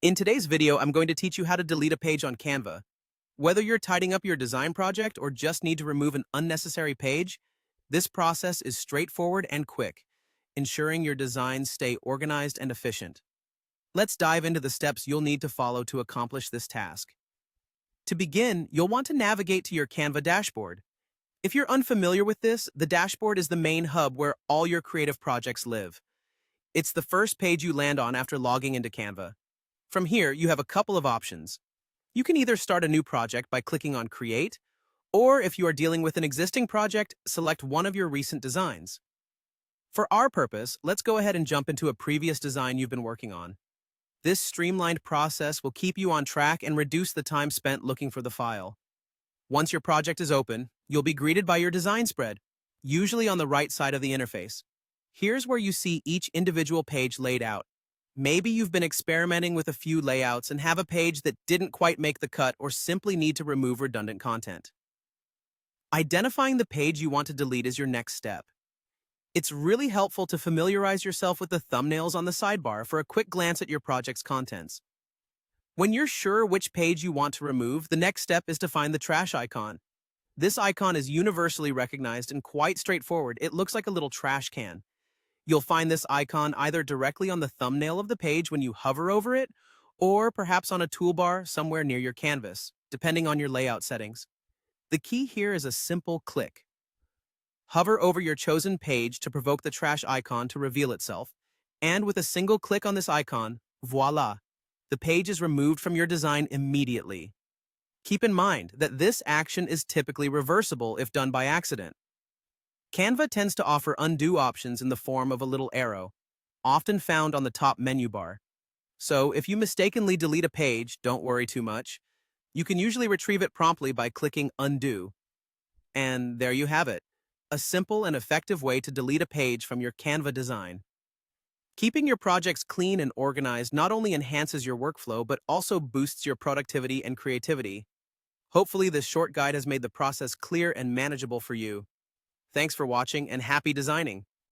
In today's video, I'm going to teach you how to delete a page on Canva. Whether you're tidying up your design project or just need to remove an unnecessary page, this process is straightforward and quick, ensuring your designs stay organized and efficient. Let's dive into the steps you'll need to follow to accomplish this task. To begin, you'll want to navigate to your Canva dashboard. If you're unfamiliar with this, the dashboard is the main hub where all your creative projects live. It's the first page you land on after logging into Canva. From here, you have a couple of options. You can either start a new project by clicking on Create, or if you are dealing with an existing project, select one of your recent designs. For our purpose, let's go ahead and jump into a previous design you've been working on. This streamlined process will keep you on track and reduce the time spent looking for the file. Once your project is open, you'll be greeted by your design spread, usually on the right side of the interface. Here's where you see each individual page laid out. Maybe you've been experimenting with a few layouts and have a page that didn't quite make the cut or simply need to remove redundant content. Identifying the page you want to delete is your next step. It's really helpful to familiarize yourself with the thumbnails on the sidebar for a quick glance at your project's contents. When you're sure which page you want to remove, the next step is to find the trash icon. This icon is universally recognized and quite straightforward. It looks like a little trash can. You'll find this icon either directly on the thumbnail of the page when you hover over it, or perhaps on a toolbar somewhere near your canvas, depending on your layout settings. The key here is a simple click. Hover over your chosen page to provoke the trash icon to reveal itself, and with a single click on this icon, voila, the page is removed from your design immediately. Keep in mind that this action is typically reversible if done by accident. Canva tends to offer undo options in the form of a little arrow, often found on the top menu bar. So if you mistakenly delete a page, don't worry too much. You can usually retrieve it promptly by clicking undo. And there you have it, a simple and effective way to delete a page from your Canva design. Keeping your projects clean and organized not only enhances your workflow, but also boosts your productivity and creativity. Hopefully, this short guide has made the process clear and manageable for you. Thanks for watching and happy designing!